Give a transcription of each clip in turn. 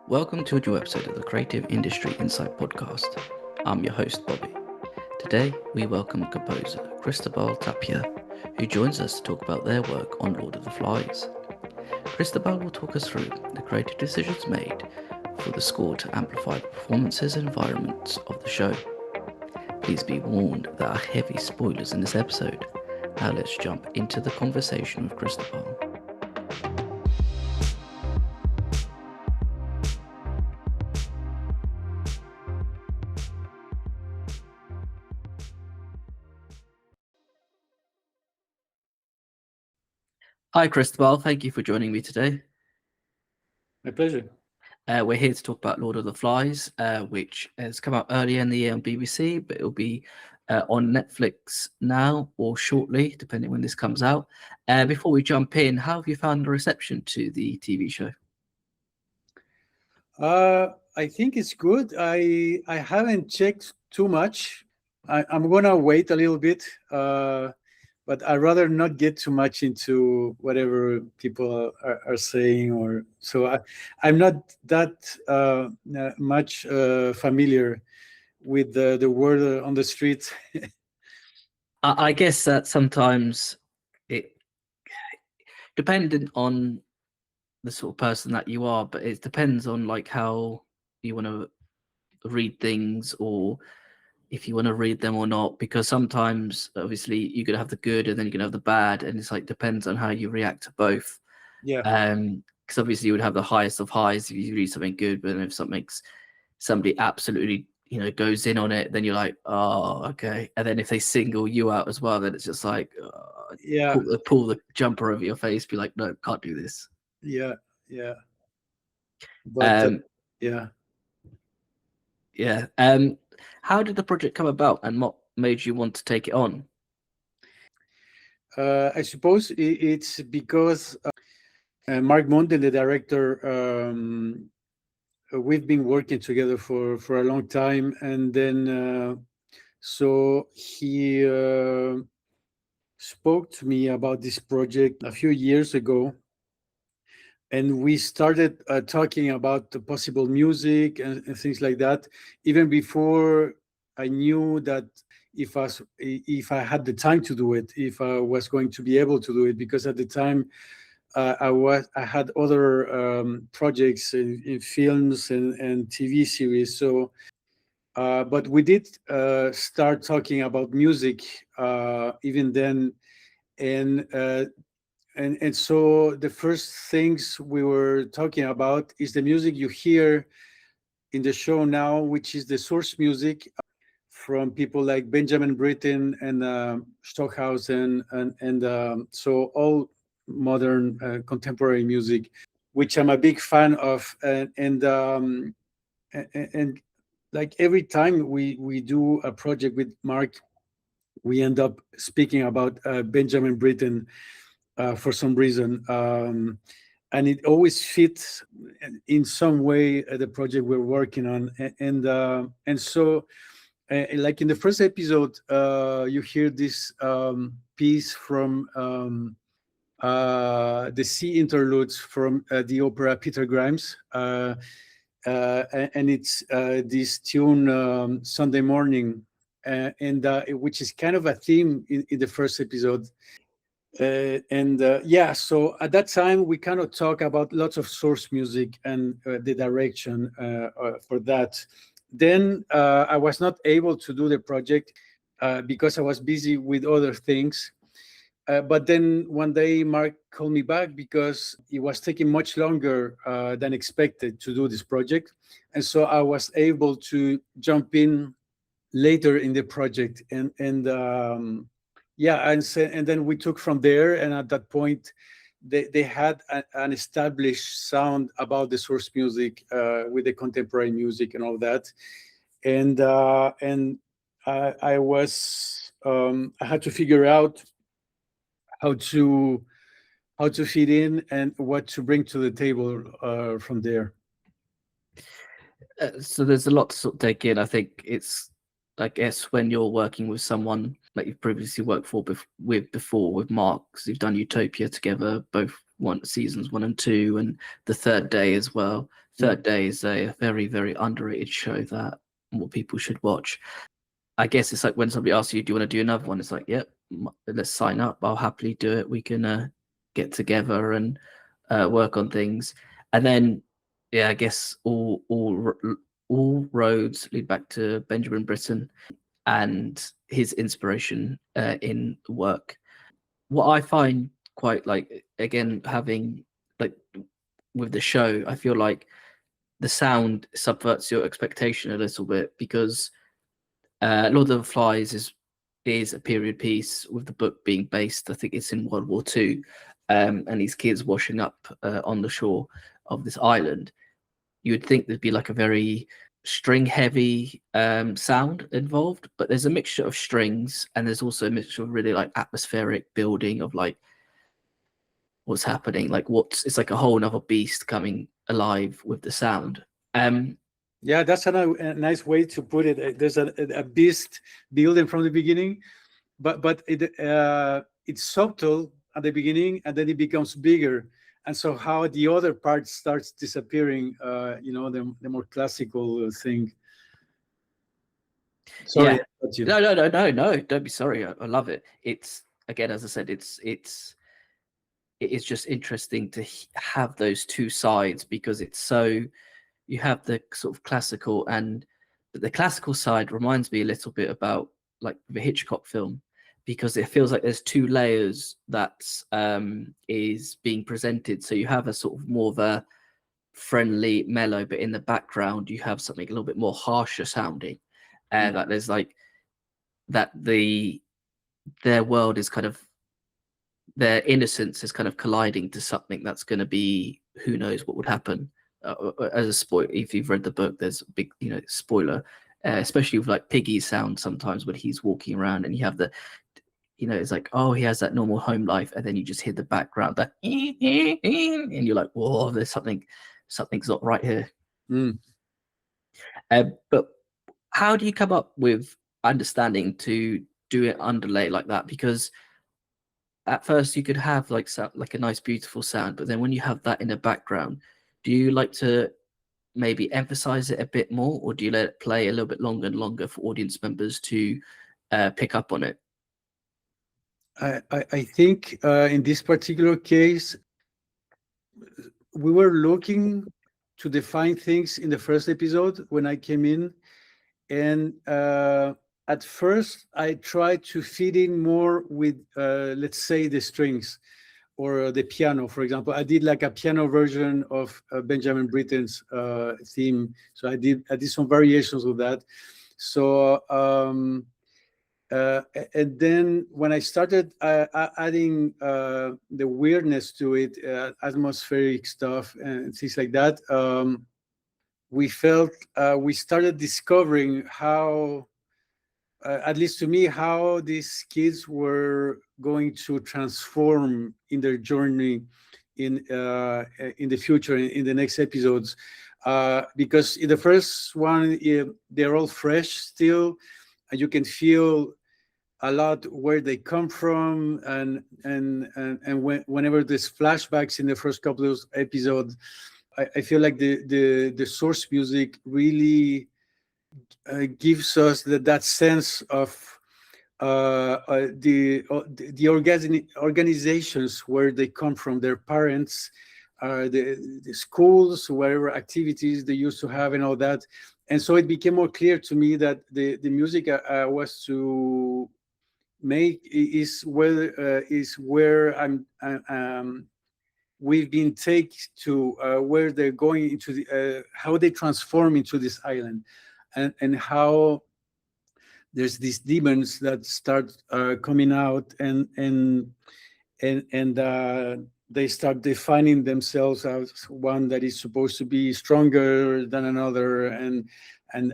Welcome to a new episode of the Creative Industry Insight podcast. I'm your host, Bobby. Today, we welcome composer Cristobal Tapia, who joins us to talk about their work on Lord of the Flies. Cristobal will talk us through the creative decisions made for the score to amplify the performances and environments of the show. Please be warned there are heavy spoilers in this episode. Now let's jump into the conversation with Cristobal. Hi, Cristobal. Thank you for joining me today. My pleasure. We're here to talk about Lord of the Flies, which has come out earlier in the year on BBC, but it'll be on Netflix now or shortly, depending when this comes out. Before we jump in, how have you found the reception to the TV show? I think it's good. I haven't checked too much. I'm gonna wait a little bit, but I'd rather not get too much into whatever people are saying, or so. I'm not that much familiar with the word on the street. I guess that sometimes it dependent on the sort of person that you are, but it depends on like how you want to read things, or if you want to read them or not, because sometimes obviously you're gonna have the good and then you're gonna have the bad, and it's like depends on how you react to both. Yeah. Because obviously you would have the highest of highs if you read something good, but then if somebody absolutely goes in on it, then you're like, oh, okay. And then if they single you out as well, then it's just like Yeah. pull the jumper over your face, be like, no, can't do this. Yeah. But yeah. How did the project come about, and what made you want to take it on? I suppose it's because Mark Monden, the director, we've been working together for a long time, and then so he spoke to me about this project a few years ago, and we started talking about the possible music and things like that, even before I knew that if I had the time to do it, if I was going to be able to do it, because at the time I had other projects in films and TV series. So, but we did start talking about music even then, and so the first things we were talking about is the music you hear in the show now, which is the source music from people like Benjamin Britten and Stockhausen, and so all modern contemporary music, which I'm a big fan of, and like every time we do a project with Mark, we end up speaking about Benjamin Britten for some reason, and it always fits in some way the project we're working on, and so. Like in the first episode, you hear this piece from the sea interludes from the opera Peter Grimes, and it's this tune Sunday Morning, and which is kind of a theme in the first episode. Yeah, so at that time we kind of talk about lots of source music and the direction for that. Then I was not able to do the project because I was busy with other things. But then one day Mark called me back because it was taking much longer than expected to do this project. And so I was able to jump in later in the project. Yeah, and then we took from there. And at that point, they had an established sound about the source music with the contemporary music and all that, and I was I had to figure out how to fit in and what to bring to the table from there. So there's a lot to sort of take in. I think it's, I guess, when you're working with someone like you've previously worked with before with Mark, because you've done Utopia together, both seasons 1 and 2, and the Third Day as well. Third Day is a very, very underrated show that more people should watch. I guess it's like when somebody asks you, do you want to do another one? It's like, yep, let's sign up. I'll happily do it. We can get together and work on things. And then, yeah, I guess all roads lead back to Benjamin Britten and his inspiration in work. What I find quite like, again, having like with the show, I feel like the sound subverts your expectation a little bit, because Lord of the Flies is a period piece, with the book being based, I think it's in World War II, and these kids washing up on the shore of this island. You would think there'd be like a very string heavy sound involved, but there's a mixture of strings, and there's also a mixture of really like atmospheric building of like what's happening, like it's like a whole other beast coming alive with the sound. Yeah, that's a nice way to put it. There's a beast building from the beginning, but it's subtle at the beginning, and then it becomes bigger. And so how the other part starts disappearing, the more classical thing. Sorry, yeah. No, don't be sorry. I love it. It's, again, as I said, it is just interesting to have those two sides, because it's so, you have the sort of classical, and the classical side reminds me a little bit about like the Hitchcock film, because it feels like there's two layers that is being presented. So you have a sort of more of a friendly mellow, but in the background you have something a little bit more harsher sounding, and that there's like that their world is kind of, their innocence is kind of colliding to something that's going to be, who knows what would happen. As a spoiler, if you've read the book, there's a big, spoiler, especially with like Piggy's sound sometimes when he's walking around, and you have the, it's like, oh, he has that normal home life, and then you just hear the background, that, and you're like, whoa, there's something's not right here. But how do you come up with understanding to do it underlay like that? Because at first you could have like a nice beautiful sound, but then when you have that in the background, do you like to maybe emphasize it a bit more, or do you let it play a little bit longer and longer for audience members to pick up on it? I think in this particular case, we were looking to define things in the first episode when I came in, and at first I tried to fit in more with, let's say, the strings or the piano. For example, I did like a piano version of Benjamin Britten's theme, so I did some variations of that. So and then when I started adding the weirdness to it, atmospheric stuff and things like that, we started discovering how, at least to me, how these kids were going to transform in their journey in the future, in the next episodes, because in the first one, they're all fresh still, and you can feel a lot where they come from, and whenever there's flashbacks in the first couple of episodes, I feel like the source music really gives us that sense of the organizations where they come from, their parents, the schools, whatever activities they used to have, and all that. And so it became more clear to me that the music was to make is where we've been taken to, where they're going into the how they transform into this island, and how there's these demons that start coming out, and they start defining themselves as one that is supposed to be stronger than another, and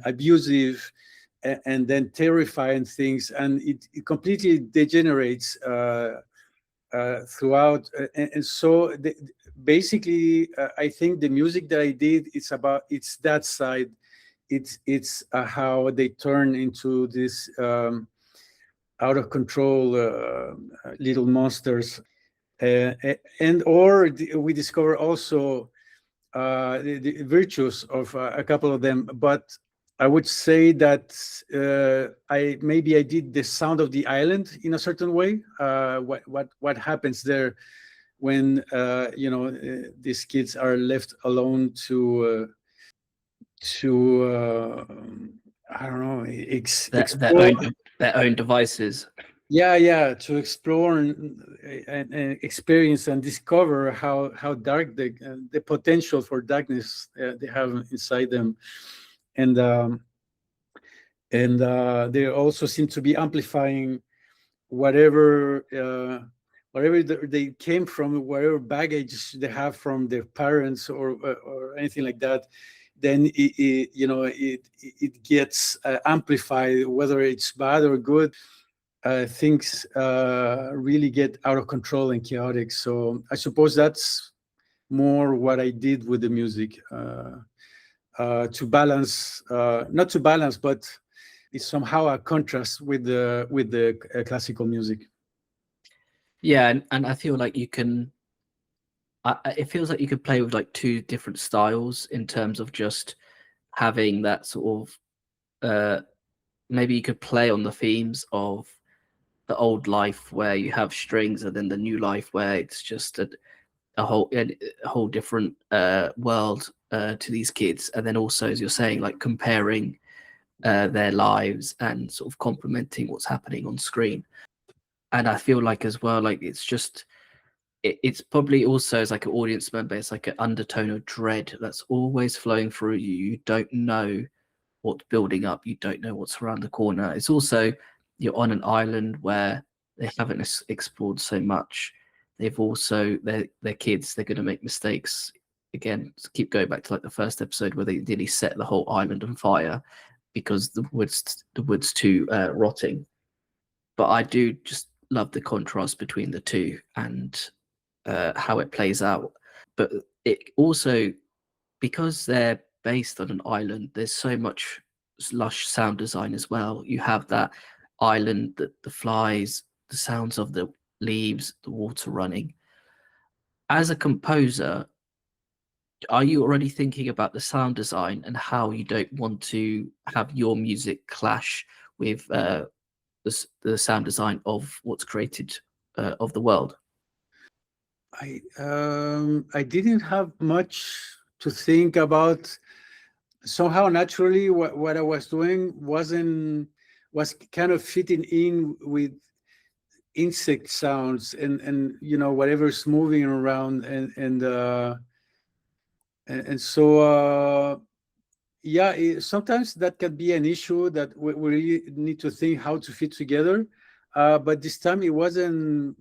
abusive, and then terrifying things, and it completely degenerates throughout. And so basically, I think the music that I did, it's that side. It's how they turn into this out of control little monsters. and or we discover also the virtues of a couple of them. But I would say that I did the sound of the island in a certain way. What happens there when these kids are left alone to I don't know, explore. Their own devices. Yeah, to explore and experience and discover how dark the potential for darkness they have inside them, and they also seem to be amplifying whatever they came from, whatever baggage they have from their parents or anything like that. Then it gets amplified, whether it's bad or good. Things really get out of control and chaotic. So I suppose that's more what I did with the music, to balance, not to balance, but it's somehow a contrast with the classical music. Yeah, and I feel like you can. It feels like you could play with like two different styles in terms of just having that sort of. Maybe you could play on the themes of the old life where you have strings, and then the new life where it's just a whole different world to these kids. And then also, as you're saying, like comparing their lives and sort of complementing what's happening on screen. And I feel like as well, like it's probably also as like an audience member, it's like an undertone of dread that's always flowing through you. You don't know what's building up. You don't know what's around the corner. It's also, you're on an island where they haven't explored so much. They've also, they're kids, they're going to make mistakes. Again, keep going back to like the first episode where they nearly set the whole island on fire because the wood's too rotting. But I do just love the contrast between the two and how it plays out. But it also, because they're based on an island, there's so much lush sound design as well. You have that island, the flies, the sounds of the leaves, the water running. As a composer, are you already thinking about the sound design and how you don't want to have your music clash with the sound design of what's created of the world? I didn't have much to think about. Somehow naturally what I was doing was kind of fitting in with insect sounds and whatever's moving around and so yeah, sometimes that can be an issue that we really need to think how to fit together, but this time it wasn't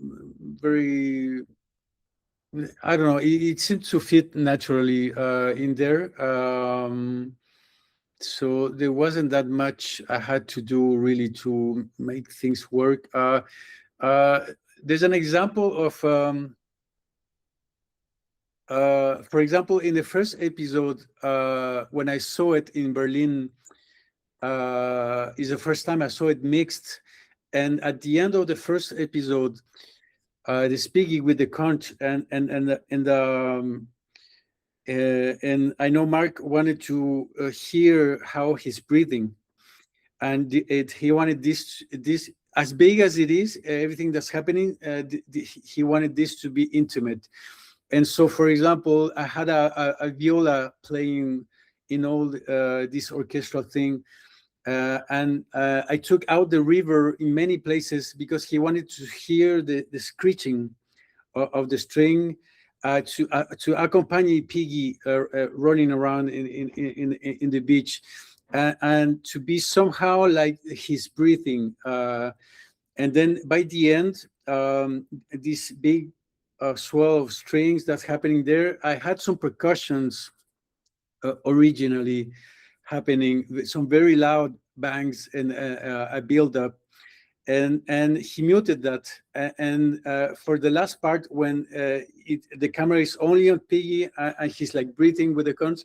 very, I don't know, it seemed to fit naturally in there. So there wasn't that much I had to do really to make things work. There's an example of, for example, in the first episode, when I saw it in Berlin, is the first time I saw it mixed. And at the end of the first episode, the speaking with the conch and I know Mark wanted to hear how he's breathing, and he wanted this as big as it is, everything that's happening. He wanted this to be intimate, and so, for example, I had a viola playing in all this orchestral thing, and I took out the river in many places because he wanted to hear the screeching of the string. To accompany Piggy running around in the beach, and to be somehow like his breathing, and then by the end, this big swell of strings that's happening there. I had some percussions originally happening, with some very loud bangs and a build up. And he muted that, and for the last part, when the camera is only on Piggy and he's like breathing with the cons,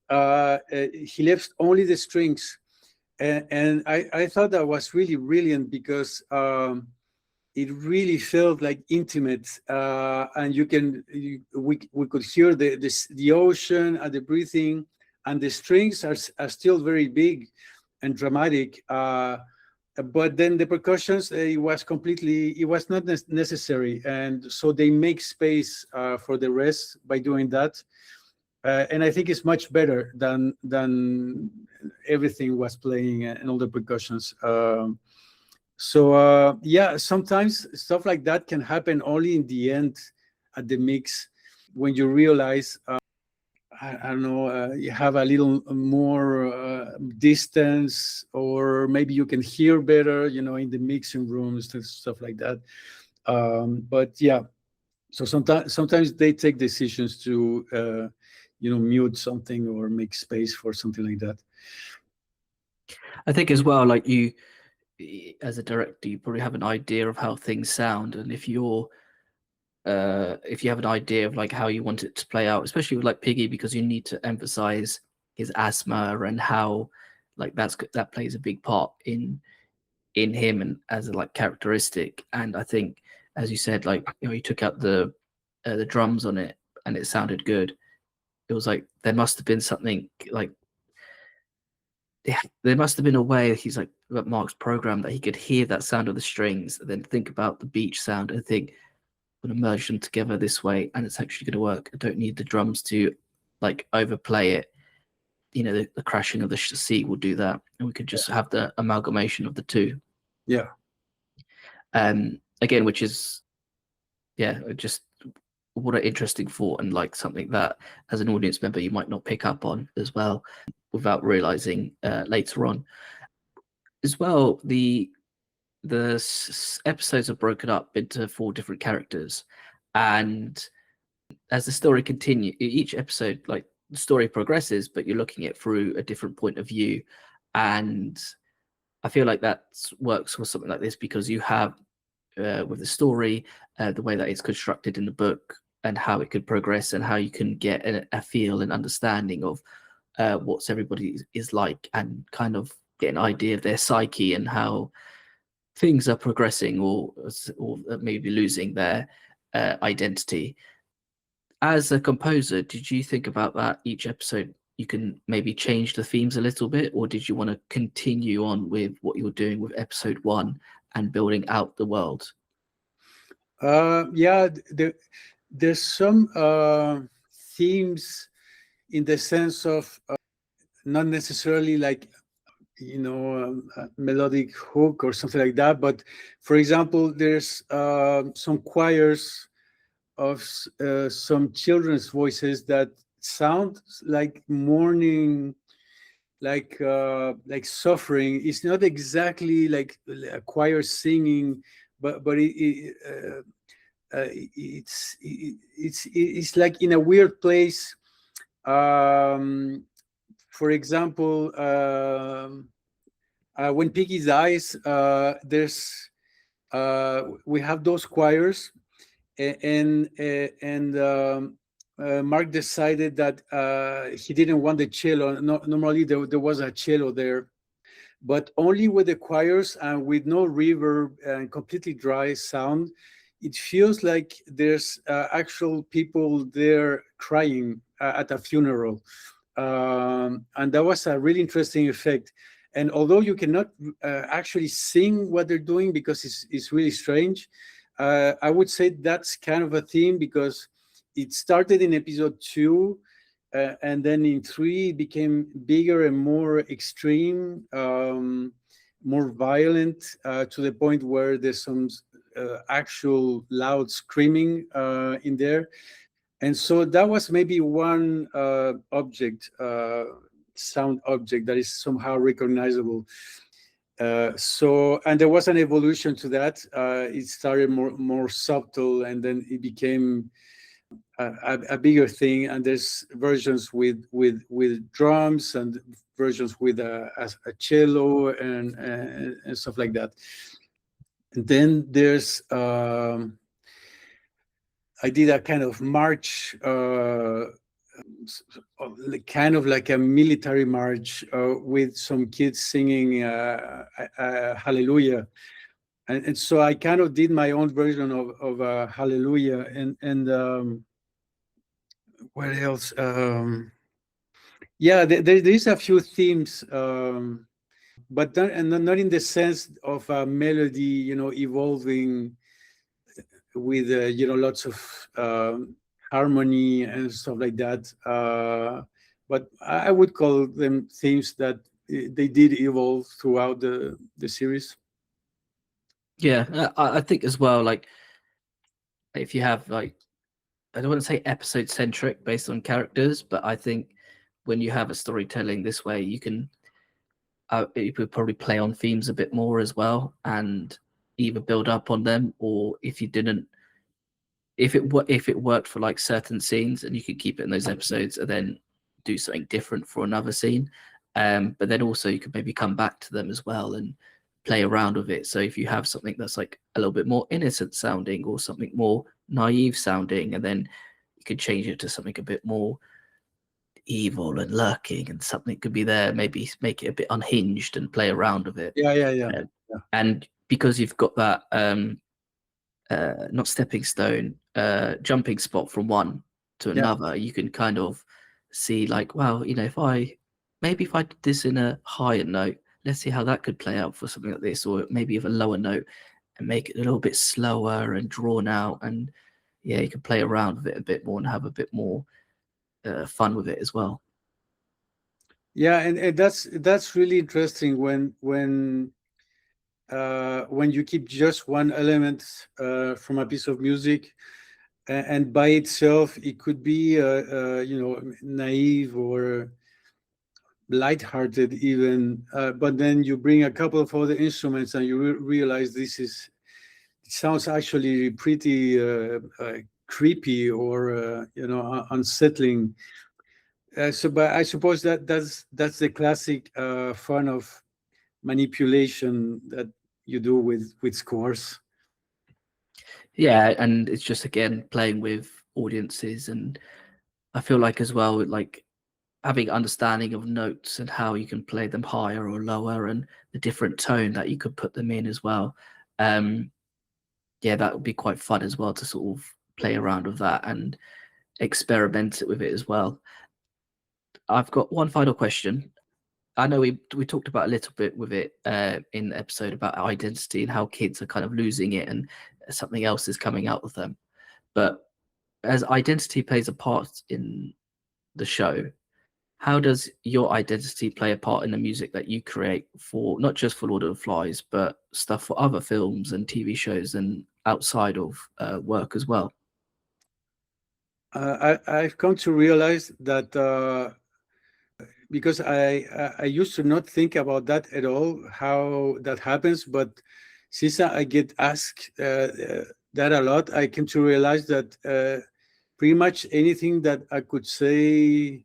he left only the strings, and I thought that was really brilliant because it really felt like intimate, and we could hear the ocean and the breathing, and the strings are still very big and dramatic. But then the percussions, it was not necessary, and so they make space for the rest by doing that. And I think it's much better than everything was playing and all the percussions. Yeah, sometimes stuff like that can happen only in the end at the mix, when you realize, I don't know, you have a little more distance, or maybe you can hear better, in the mixing rooms and stuff like that. But yeah, so sometimes they take decisions to mute something or make space for something like that. I think as well, like you, as a director, you probably have an idea of how things sound, and if you have an idea of like how you want it to play out, especially with like Piggy, because you need to emphasize his asthma and how like that plays a big part in him and as a like characteristic. And I think, as you said, like you took out the drums on it and it sounded good. It was like there must have been something like, yeah, there must have been a way he's like that Mark's program that he could hear that sound of the strings and then think about the beach sound and think, I'm gonna merge them together this way and it's actually gonna work. I don't need the drums to like overplay it. The crashing of the seat will do that, and we could just have the amalgamation of the two. Yeah. Again, which is, yeah, just what an interesting thought, and like something that as an audience member you might not pick up on as well without realizing later on. As well, the episodes are broken up into 4 different characters, and as the story continues, each episode, like the story progresses, but you're looking at it through a different point of view. And I feel like that works for something like this because you have with the story, the way that it's constructed in the book and how it could progress and how you can get a feel and understanding of what's everybody is like, and kind of get an idea of their psyche and how things are progressing or maybe losing their identity. As a composer, did you think about that each episode you can maybe change the themes a little bit, or did you want to continue on with what you were doing with episode 1 and building out the world? Yeah, there's some themes, in the sense of not necessarily like a melodic hook or something like that, but for example, there's some choirs of some children's voices that sound like mourning, like suffering. It's not exactly like a choir singing, but it's like in a weird place. For example, when Piggy dies, we have those choirs, and Mark decided that he didn't want the cello. No, normally there was a cello there, but only with the choirs and with no reverb and completely dry sound. It feels like there's actual people there crying at a funeral. And that was a really interesting effect. And although you cannot actually sing what they're doing because it's really strange, I would say that's kind of a theme, because it started in episode 2, and then in 3 it became bigger and more extreme, more violent, to the point where there's some actual loud screaming in there. And so that was maybe one sound object that is somehow recognizable. And there was an evolution to that. It started more subtle, and then it became a bigger thing. And there's versions with drums, and versions with a cello and stuff like that. And then there's I did a kind of march, kind of like a military march, with some kids singing Hallelujah. and so I kind of did my own version of Hallelujah. And what else? Yeah, there's a few themes, but not in the sense of a melody, evolving with lots of harmony and stuff like that. But I would call them themes that they did evolve throughout the series. Yeah, I think as well, like if you have like, I don't want to say episode centric based on characters, but I think when you have a storytelling this way, you could probably play on themes a bit more as well, and either build up on them, or if you didn't, if it worked for like certain scenes, and you could keep it in those episodes, and then do something different for another scene. But then also you could maybe come back to them as well and play around with it. So if you have something that's like a little bit more innocent sounding, or something more naive sounding, and then you could change it to something a bit more evil and lurking, and something could be there, maybe make it a bit unhinged and play around with it. Yeah. Uh, and because you've got that not stepping stone, jumping spot from one to Yeah. another, you can kind of see like, well, if I did this in a higher note, let's see how that could play out for something like this, or maybe of a lower note, and make it a little bit slower and drawn out, and yeah, you can play around with it a bit more and have a bit more fun with it as well. Yeah, and that's really interesting when you keep just one element from a piece of music, and by itself it could be naive or lighthearted even, but then you bring a couple of other instruments and you realize it sounds actually pretty creepy or unsettling. But I suppose that's the classic fun of manipulation that you do with scores. Yeah, and it's just again playing with audiences, and I feel like as well, like having understanding of notes and how you can play them higher or lower, and the different tone that you could put them in as well. Yeah, that would be quite fun as well to sort of play around with that and experiment with it as well. I've got one final question. I know we talked about a little bit with it in the episode about identity and how kids are kind of losing it, and something else is coming out with them. But as identity plays a part in the show, how does your identity play a part in the music that you create, for not just for Lord of the Flies, but stuff for other films and TV shows and outside of work as well? I've come to realize that because I used to not think about that at all, how that happens, but since I get asked that a lot, I came to realize that pretty much anything that I could say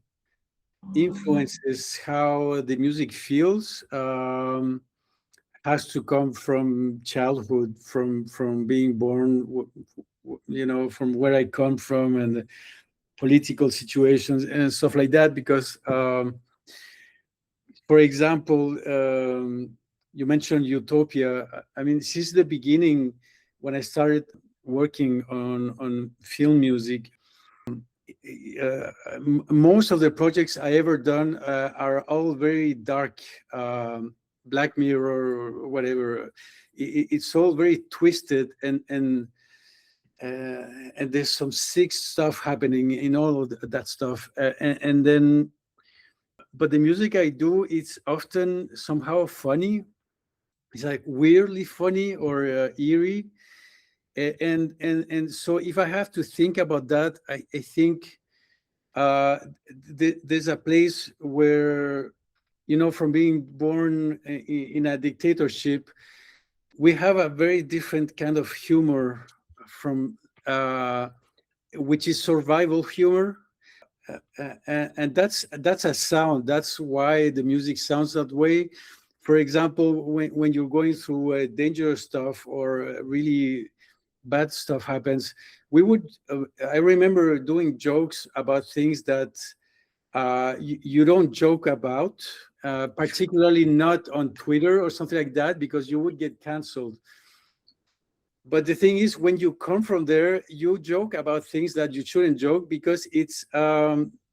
influences how the music feels has to come from childhood, from being born, from where I come from, and political situations and stuff like that. Because, for example, you mentioned Utopia. I mean, since the beginning, when I started working on film music, most of the projects I ever done are all very dark, Black Mirror or whatever. It's all very twisted, and there's some sick stuff happening in all of that stuff. And then, but the music I do, it's often somehow funny. It's like weirdly funny or eerie. And so if I have to think about that, I think there's a place where, from being born in a dictatorship, we have a very different kind of humor from which is survival humor. And that's a sound. That's why the music sounds that way. For example, when you're going through dangerous stuff or really bad stuff happens, we would. I remember doing jokes about things that you don't joke about, particularly not on Twitter or something like that, because you would get canceled. But the thing is, when you come from there, you joke about things that you shouldn't joke because it's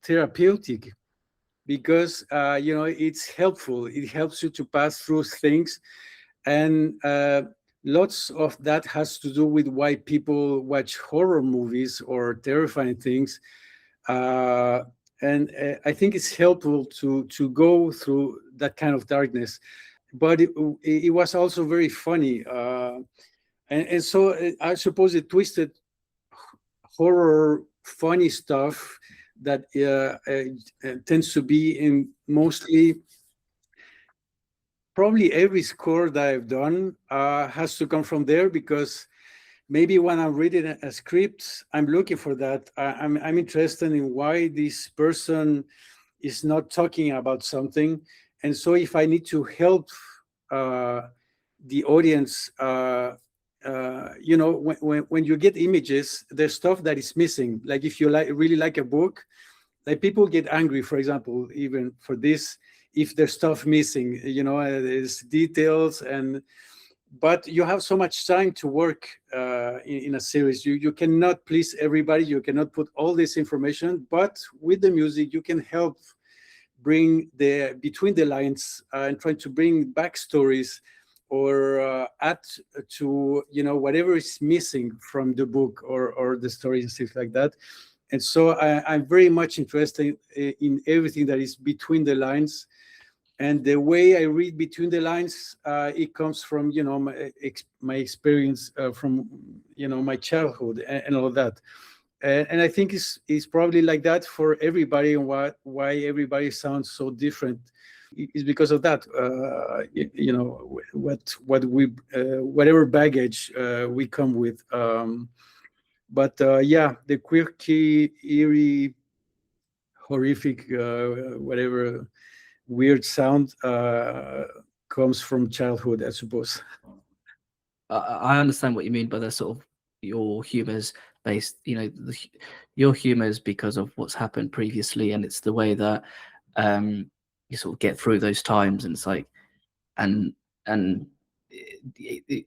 therapeutic, because it's helpful. It helps you to pass through things, and lots of that has to do with why people watch horror movies or terrifying things. uh, and I think it's helpful to go through that kind of darkness. But it was also very funny, and so I suppose it twisted horror funny stuff that tends to be in mostly, probably every score that I've done has to come from there, because maybe when I'm reading a script, I'm looking for that. I'm interested in why this person is not talking about something. And so if I need to help uh, the audience, when you get images, there's stuff that is missing. Like if you really like a book, like people get angry, for example, even for this, if there's stuff missing, there's details. And but you have so much time to work in a series. You cannot please everybody. You cannot put all this information, but with the music, you can help bring the between the lines, and try to bring backstories, or add to whatever is missing from the book, or the stories and stuff like that. And so I'm very much interested in everything that is between the lines. And the way I read between the lines, it comes from my experience from my childhood, and all that. And I think it's probably like that for everybody. And why everybody sounds so different is because of that. What we whatever baggage we come with. But yeah, the quirky, eerie, horrific, whatever weird sound comes from childhood, I suppose. I understand what you mean by the sort of your humor's based, your humor's because of what's happened previously, and it's the way that you sort of get through those times, and it's like, and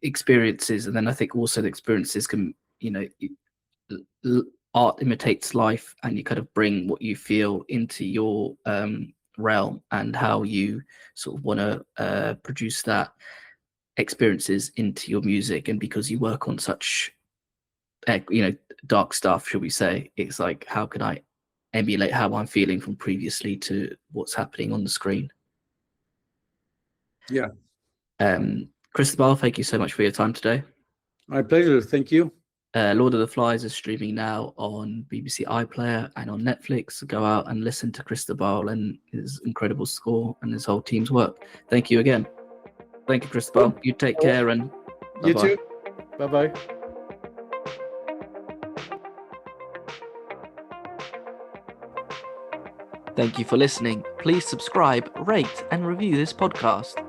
experiences, and then I think also the experiences can, art imitates life, and you kind of bring what you feel into your realm, and how you sort of want to produce that experiences into your music. And because you work on such dark stuff, should we say, it's like, how can I emulate how I'm feeling from previously to what's happening on the screen? Yeah, Cristobal, thank you so much for your time today. my pleasure. Thank you. Lord of the Flies is streaming now on BBC iPlayer and on Netflix. Go out and listen to Cristobal and his incredible score and his whole team's work. Thank you again. Thank you, Cristobal. You take care, and You bye-bye. too. Bye-bye. Thank you for listening. Please subscribe, rate, and review this podcast.